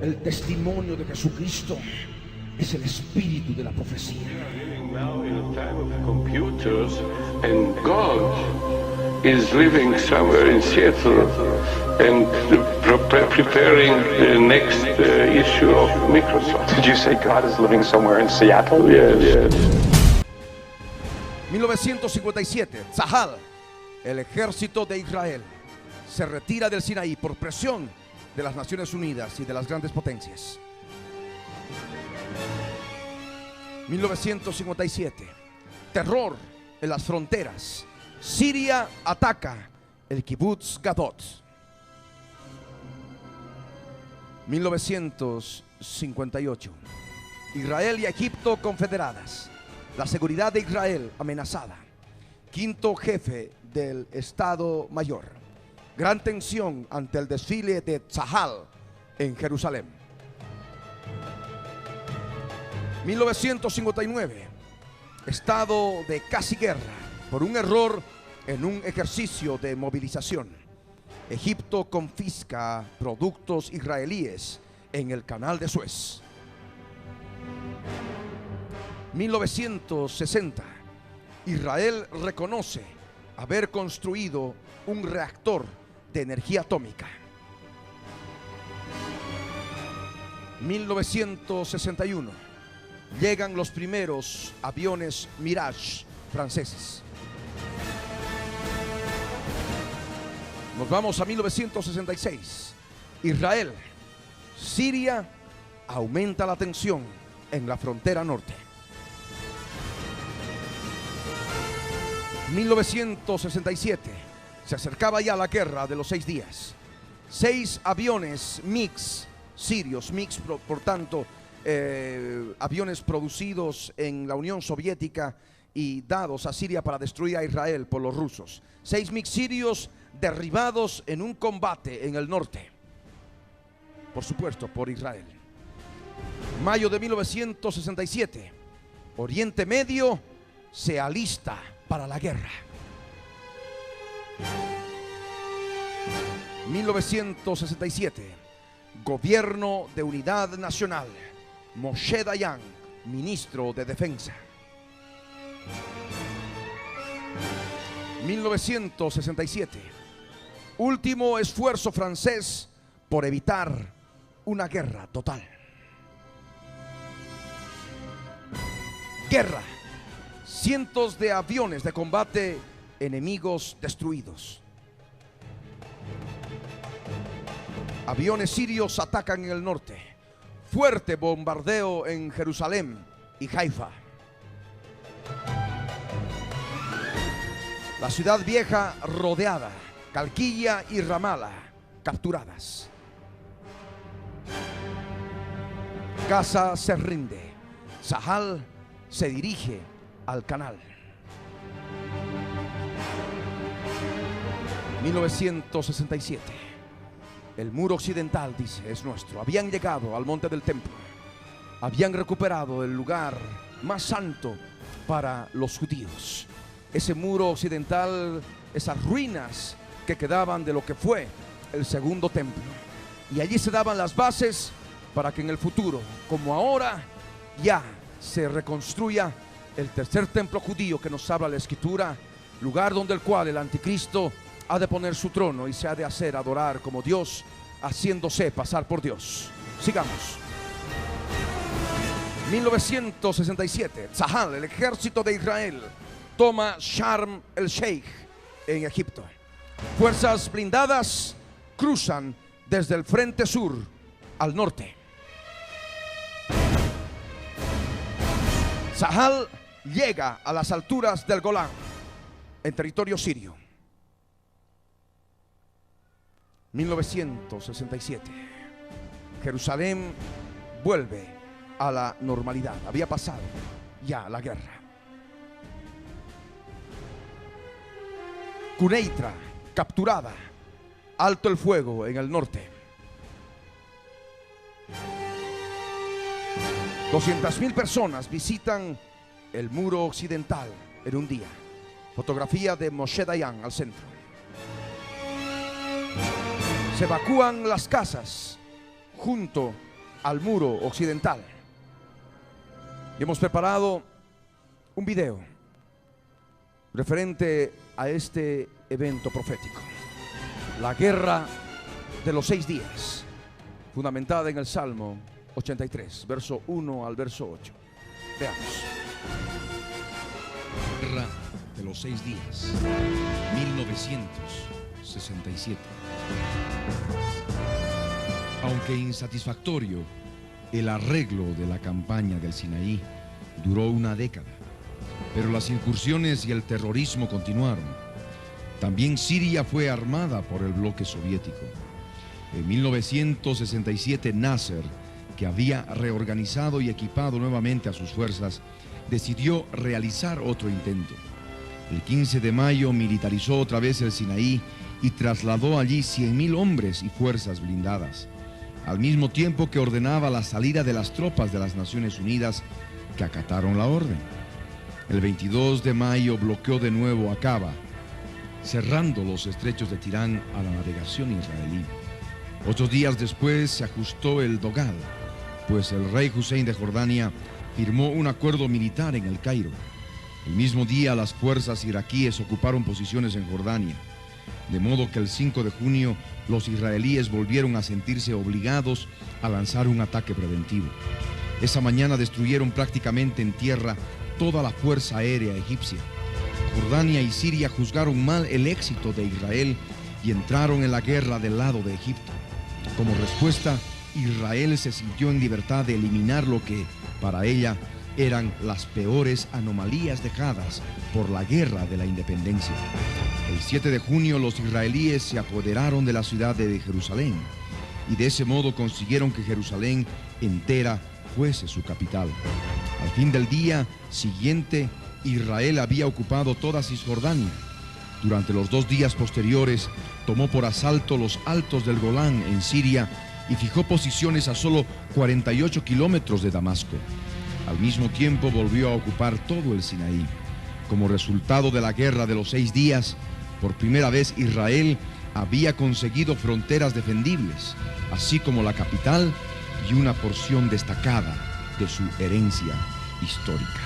El testimonio de Jesucristo es el espíritu de la profecía. Now in a time of computers, and God is living somewhere in Seattle and preparing the next issue of Microsoft. Did you say God is living somewhere in Seattle? Yes. 1957, Tzahal, el ejército de Israel, se retira del Sinaí por presión de las Naciones Unidas y de las grandes potencias. 1957, terror en las fronteras. Siria ataca el Kibbutz Gadot. 1958, Israel y Egipto confederadas. La seguridad de Israel amenazada. Quinto jefe del Estado Mayor. Gran tensión ante el desfile de Tzahal en Jerusalén. 1959, estado de casi guerra por un error en un ejercicio de movilización. Egipto confisca productos israelíes en el canal de Suez. 1960, Israel reconoce haber construido un reactor de energía atómica. 1961, llegan los primeros aviones Mirage franceses. Nos vamos a 1966. Israel, Siria, aumenta la tensión en la frontera norte. 1967, se acercaba ya la guerra de los 6 días. 6 aviones MiG sirios, MiG por tanto, aviones producidos en la Unión Soviética y dados a Siria para destruir a Israel por los rusos. 6 MiG sirios derribados en un combate en el norte, por supuesto por Israel. Mayo de 1967, Oriente Medio se alista para la guerra. 1967, Gobierno de Unidad Nacional, Moshe Dayan, ministro de Defensa. 1967, último esfuerzo francés por evitar una guerra total. Guerra, cientos de aviones de combate enemigos destruidos. Aviones sirios atacan en el norte. Fuerte bombardeo en Jerusalén y Haifa. La ciudad vieja rodeada. Calquilla y Ramala capturadas. Gaza se rinde. Tzahal se dirige al canal. 1967. El muro occidental, dice, es nuestro. Habían llegado al monte del templo. Habían recuperado el lugar más santo para los judíos. Ese muro occidental, esas ruinas que quedaban de lo que fue el segundo templo. Y allí se daban las bases para que en el futuro, como ahora, ya se reconstruya el tercer templo judío que nos habla la Escritura, lugar donde el cual el anticristo ha de poner su trono y se ha de hacer adorar como Dios, haciéndose pasar por Dios. Sigamos. 1967, Tzahal, el ejército de Israel, toma Sharm el Sheikh en Egipto. Fuerzas blindadas cruzan desde el frente sur al norte. Tzahal llega a las alturas del Golán, en territorio sirio. 1967, Jerusalén vuelve a la normalidad. Había pasado ya la guerra. Quneitra capturada. Alto el fuego en el norte. 200,000 personas visitan el muro occidental en un día. Fotografía de Moshe Dayan al centro. Se evacúan las casas junto al muro occidental. Y hemos preparado un video referente a este evento profético, la guerra de los 6 días, fundamentada en el Salmo 83, verso 1 al verso 8. Veamos. Guerra de los 6 días, 1967. Aunque insatisfactorio, el arreglo de la campaña del Sinaí duró una década, pero las incursiones y el terrorismo continuaron. También Siria fue armada por el bloque soviético. En 1967, Nasser, que había reorganizado y equipado nuevamente a sus fuerzas, decidió realizar otro intento. El 15 de mayo militarizó otra vez el Sinaí y trasladó allí 100.000 hombres y fuerzas blindadas, al mismo tiempo que ordenaba la salida de las tropas de las Naciones Unidas, que acataron la orden. El 22 de mayo bloqueó de nuevo Aqaba, cerrando los estrechos de Tirán a la navegación israelí. 8 días después se ajustó el Dogal, pues el rey Hussein de Jordania firmó un acuerdo militar en el Cairo. El mismo día las fuerzas iraquíes ocuparon posiciones en Jordania, de modo que el 5 de junio los israelíes volvieron a sentirse obligados a lanzar un ataque preventivo. Esa mañana destruyeron prácticamente en tierra toda la fuerza aérea egipcia. Jordania y Siria juzgaron mal el éxito de Israel y entraron en la guerra del lado de Egipto. Como respuesta, Israel se sintió en libertad de eliminar lo que, para ella, eran las peores anomalías dejadas por la guerra de la independencia. El 7 de junio los israelíes se apoderaron de la ciudad de Jerusalén y de ese modo consiguieron que Jerusalén entera fuese su capital. Al fin del día siguiente, Israel había ocupado toda Cisjordania. Durante los 2 días posteriores, tomó por asalto los altos del Golán en Siria y fijó posiciones a solo 48 kilómetros de Damasco. Al mismo tiempo volvió a ocupar todo el Sinaí. Como resultado de la guerra de los 6 días, por primera vez Israel había conseguido fronteras defendibles, así como la capital y una porción destacada de su herencia histórica.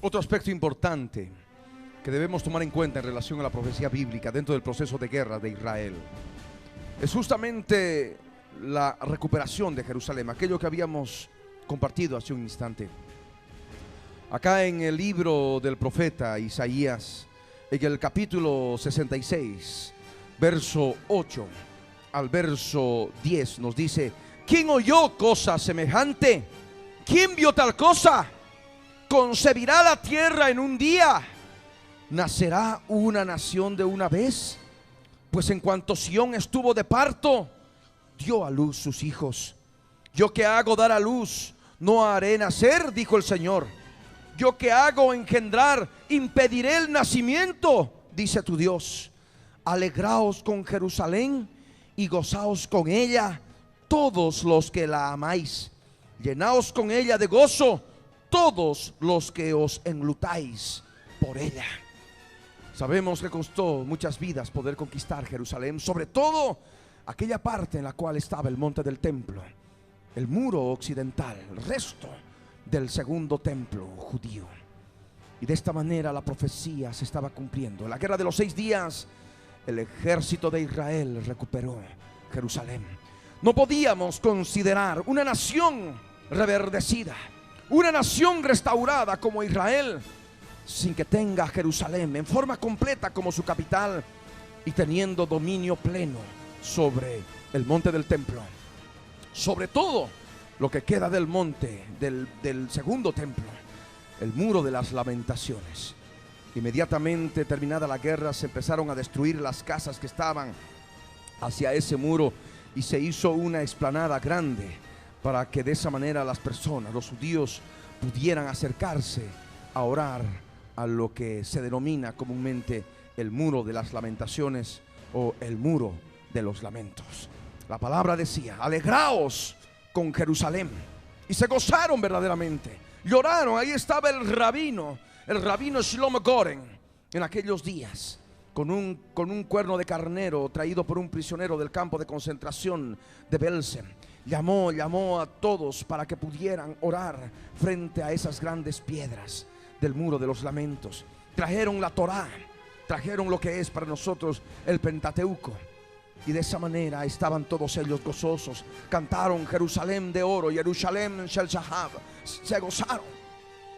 Otro aspecto importante que debemos tomar en cuenta en relación a la profecía bíblica dentro del proceso de guerra de Israel es justamente la recuperación de Jerusalén, aquello que habíamos compartido hace un instante. Acá en el libro del profeta Isaías, en el capítulo 66, verso 8 al verso 10, nos dice: ¿quién oyó cosa semejante? ¿Quién vio tal cosa? ¿Concebirá la tierra en un día? ¿Nacerá una nación de una vez? Pues en cuanto Sión estuvo de parto, dio a luz sus hijos. Yo que hago dar a luz, no haré nacer, dijo el Señor. Yo que hago engendrar, impediré el nacimiento, dice tu Dios. Alegraos con Jerusalén y gozaos con ella, todos los que la amáis. Llenaos con ella de gozo, todos los que os enlutáis por ella. Sabemos que costó muchas vidas poder conquistar Jerusalén, sobre todo aquella parte en la cual estaba el monte del templo, el muro occidental, el resto del segundo templo judío. Y de esta manera la profecía se estaba cumpliendo. En la guerra de los 6 días, el ejército de Israel recuperó Jerusalén. No podíamos considerar una nación reverdecida, una nación restaurada como Israel, sin que tenga Jerusalén en forma completa como su capital y teniendo dominio pleno sobre el monte del templo, sobre todo lo que queda del monte del segundo templo, el muro de las lamentaciones. Inmediatamente terminada la guerra, se empezaron a destruir las casas que estaban hacia ese muro y se hizo una explanada grande para que de esa manera las personas, los judíos, pudieran acercarse a orar a lo que se denomina comúnmente el muro de las lamentaciones o el muro de los lamentos. La palabra decía: alegraos con Jerusalén. Y se gozaron verdaderamente, lloraron. Ahí estaba el rabino Shlomo Goren en aquellos días. con un cuerno de carnero traído por un prisionero del campo de concentración de Belsen. Llamó a todos para que pudieran orar frente a esas grandes piedras del muro de los lamentos. Trajeron la Torá, trajeron lo que es para nosotros el Pentateuco, y de esa manera estaban todos ellos gozosos. Cantaron Jerusalén de oro, Jerusalén shel Zahab. Se gozaron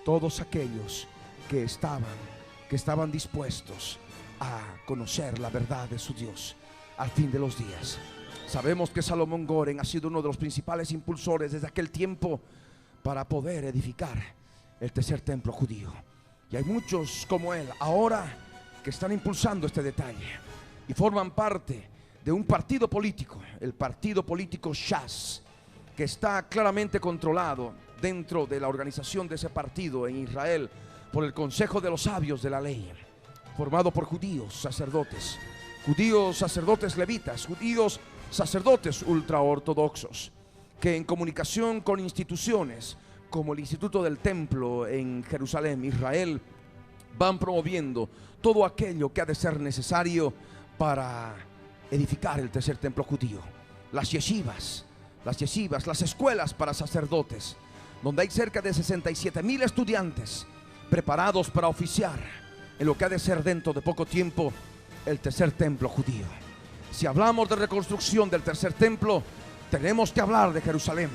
todos aquellos que estaban dispuestos a conocer la verdad de su Dios al fin de los días. Sabemos que Salomón Goren ha sido uno de los principales impulsores desde aquel tiempo para poder edificar el tercer templo judío, y hay muchos como él ahora que están impulsando este detalle y forman parte de un partido político, el partido político Shas, que está claramente controlado dentro de la organización de ese partido en Israel por el Consejo de los Sabios de la Ley, formado por judíos sacerdotes levitas, judíos sacerdotes ultraortodoxos, que en comunicación con instituciones como el Instituto del Templo en Jerusalén, Israel, van promoviendo todo aquello que ha de ser necesario para edificar el tercer templo judío. Las yeshivas, las escuelas para sacerdotes, donde hay cerca de 67,000 estudiantes preparados para oficiar en lo que ha de ser dentro de poco tiempo el tercer templo judío. Si hablamos de reconstrucción del tercer templo, tenemos que hablar de Jerusalén.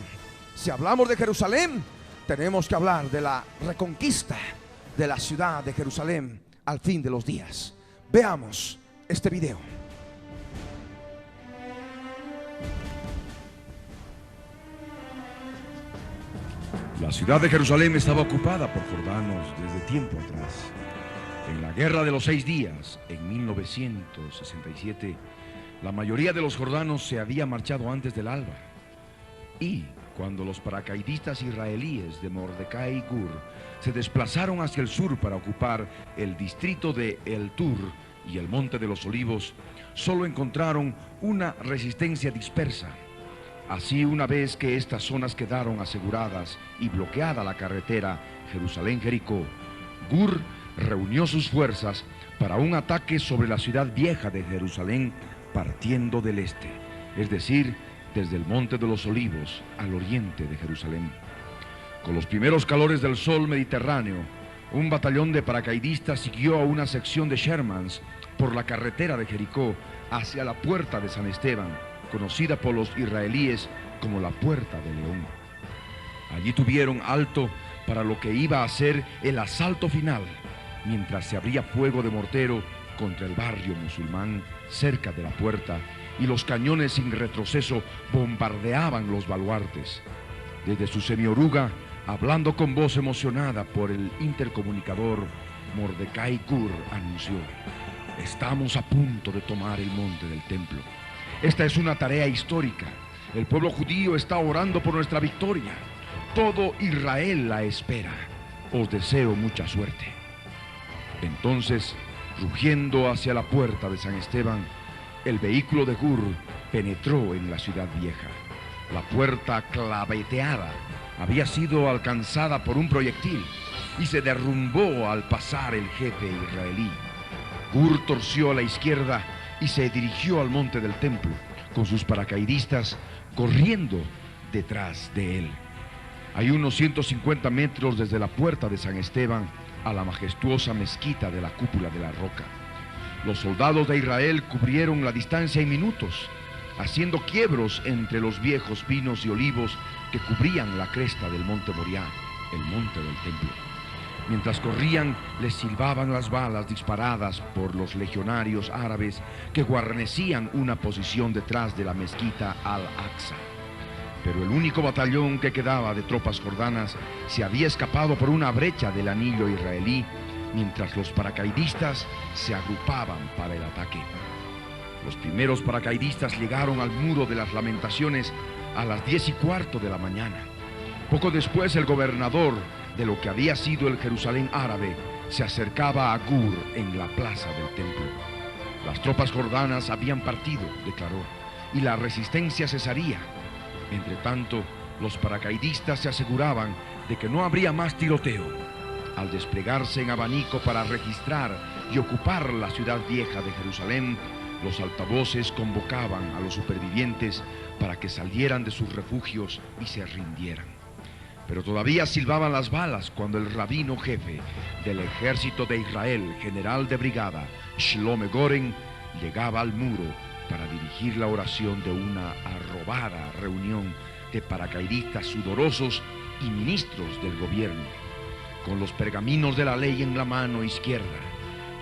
Si hablamos de Jerusalén, tenemos que hablar de la reconquista de la ciudad de Jerusalén al fin de los días. Veamos este video. La ciudad de Jerusalén estaba ocupada por jordanos desde tiempo atrás. En la Guerra de los 6 Días, en 1967, la mayoría de los jordanos se había marchado antes del alba. Y cuando los paracaidistas israelíes de Mordecai Gur se desplazaron hacia el sur para ocupar el distrito de El Tur y el Monte de los Olivos, solo encontraron una resistencia dispersa. Así, una vez que estas zonas quedaron aseguradas y bloqueada la carretera Jerusalén-Jericó, Gur reunió sus fuerzas para un ataque sobre la ciudad vieja de Jerusalén partiendo del este, es decir, desde el Monte de los Olivos al oriente de Jerusalén. Con los primeros calores del sol mediterráneo, un batallón de paracaidistas siguió a una sección de Shermans por la carretera de Jericó hacia la puerta de San Esteban, conocida por los israelíes como la Puerta de León. Allí tuvieron alto para lo que iba a ser el asalto final, mientras se abría fuego de mortero contra el barrio musulmán cerca de la puerta y los cañones sin retroceso bombardeaban los baluartes. Desde su semioruga, hablando con voz emocionada por el intercomunicador, Mordecai Gur anunció: estamos a punto de tomar el monte del templo. Esta es una tarea histórica. El pueblo judío está orando por nuestra victoria. Todo Israel la espera. Os deseo mucha suerte. Entonces, rugiendo hacia la puerta de San Esteban, el vehículo de Gur penetró en la ciudad vieja. La puerta claveteada había sido alcanzada por un proyectil y se derrumbó al pasar el jefe israelí. Gur torció a la izquierda y se dirigió al monte del templo, con sus paracaidistas corriendo detrás de él. Hay unos 150 metros desde la puerta de San Esteban a la majestuosa mezquita de la cúpula de la roca. Los soldados de Israel cubrieron la distancia en minutos, haciendo quiebros entre los viejos pinos y olivos que cubrían la cresta del monte Moriah, el monte del templo. Mientras corrían, les silbaban las balas disparadas por los legionarios árabes que guarnecían una posición detrás de la mezquita Al-Aqsa. Pero el único batallón que quedaba de tropas jordanas se había escapado por una brecha del anillo israelí, mientras los paracaidistas se agrupaban para el ataque. Los primeros paracaidistas llegaron al muro de las Lamentaciones a las 10:15 de la mañana. Poco después, el gobernador de lo que había sido el Jerusalén árabe se acercaba a Gur en la plaza del templo. Las tropas jordanas habían partido, declaró, y la resistencia cesaría. Entre tanto, los paracaidistas se aseguraban de que no habría más tiroteo. Al desplegarse en abanico para registrar y ocupar la ciudad vieja de Jerusalén, los altavoces convocaban a los supervivientes para que salieran de sus refugios y se rindieran. Pero todavía silbaban las balas cuando el rabino jefe del ejército de Israel, general de brigada, Shlomo Goren, llegaba al muro para dirigir la oración de una arrobada reunión de paracaidistas sudorosos y ministros del gobierno, con los pergaminos de la ley en la mano izquierda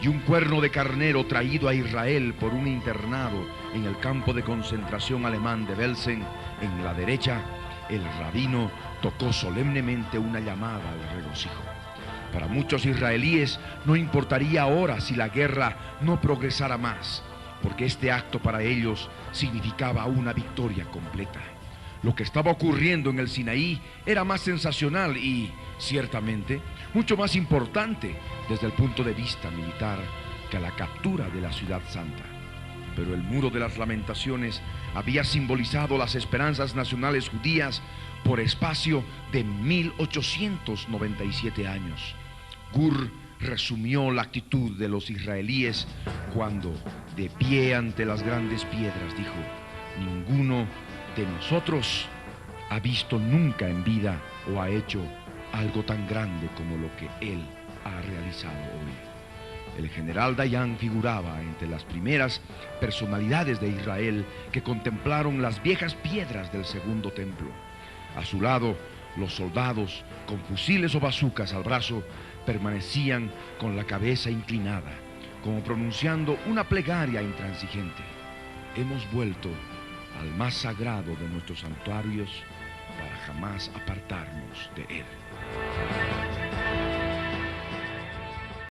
y un cuerno de carnero traído a Israel por un internado en el campo de concentración alemán de Belsen en la derecha. El rabino tocó solemnemente una llamada de regocijo. Para muchos israelíes no importaría ahora si la guerra no progresara más, porque este acto para ellos significaba una victoria completa. Lo que estaba ocurriendo en el Sinaí era más sensacional y, ciertamente, mucho más importante desde el punto de vista militar que la captura de la Ciudad Santa. Pero el Muro de las Lamentaciones había simbolizado las esperanzas nacionales judías por espacio de 1897 años. Gur resumió la actitud de los israelíes cuando, de pie ante las grandes piedras, dijo: ninguno de nosotros ha visto nunca en vida o ha hecho algo tan grande como lo que él ha realizado hoy. El general Dayan figuraba entre las primeras personalidades de Israel que contemplaron las viejas piedras del segundo templo. A su lado, los soldados, con fusiles o bazucas al brazo, permanecían con la cabeza inclinada, como pronunciando una plegaria intransigente. Hemos vuelto al más sagrado de nuestros santuarios para jamás apartarnos de él.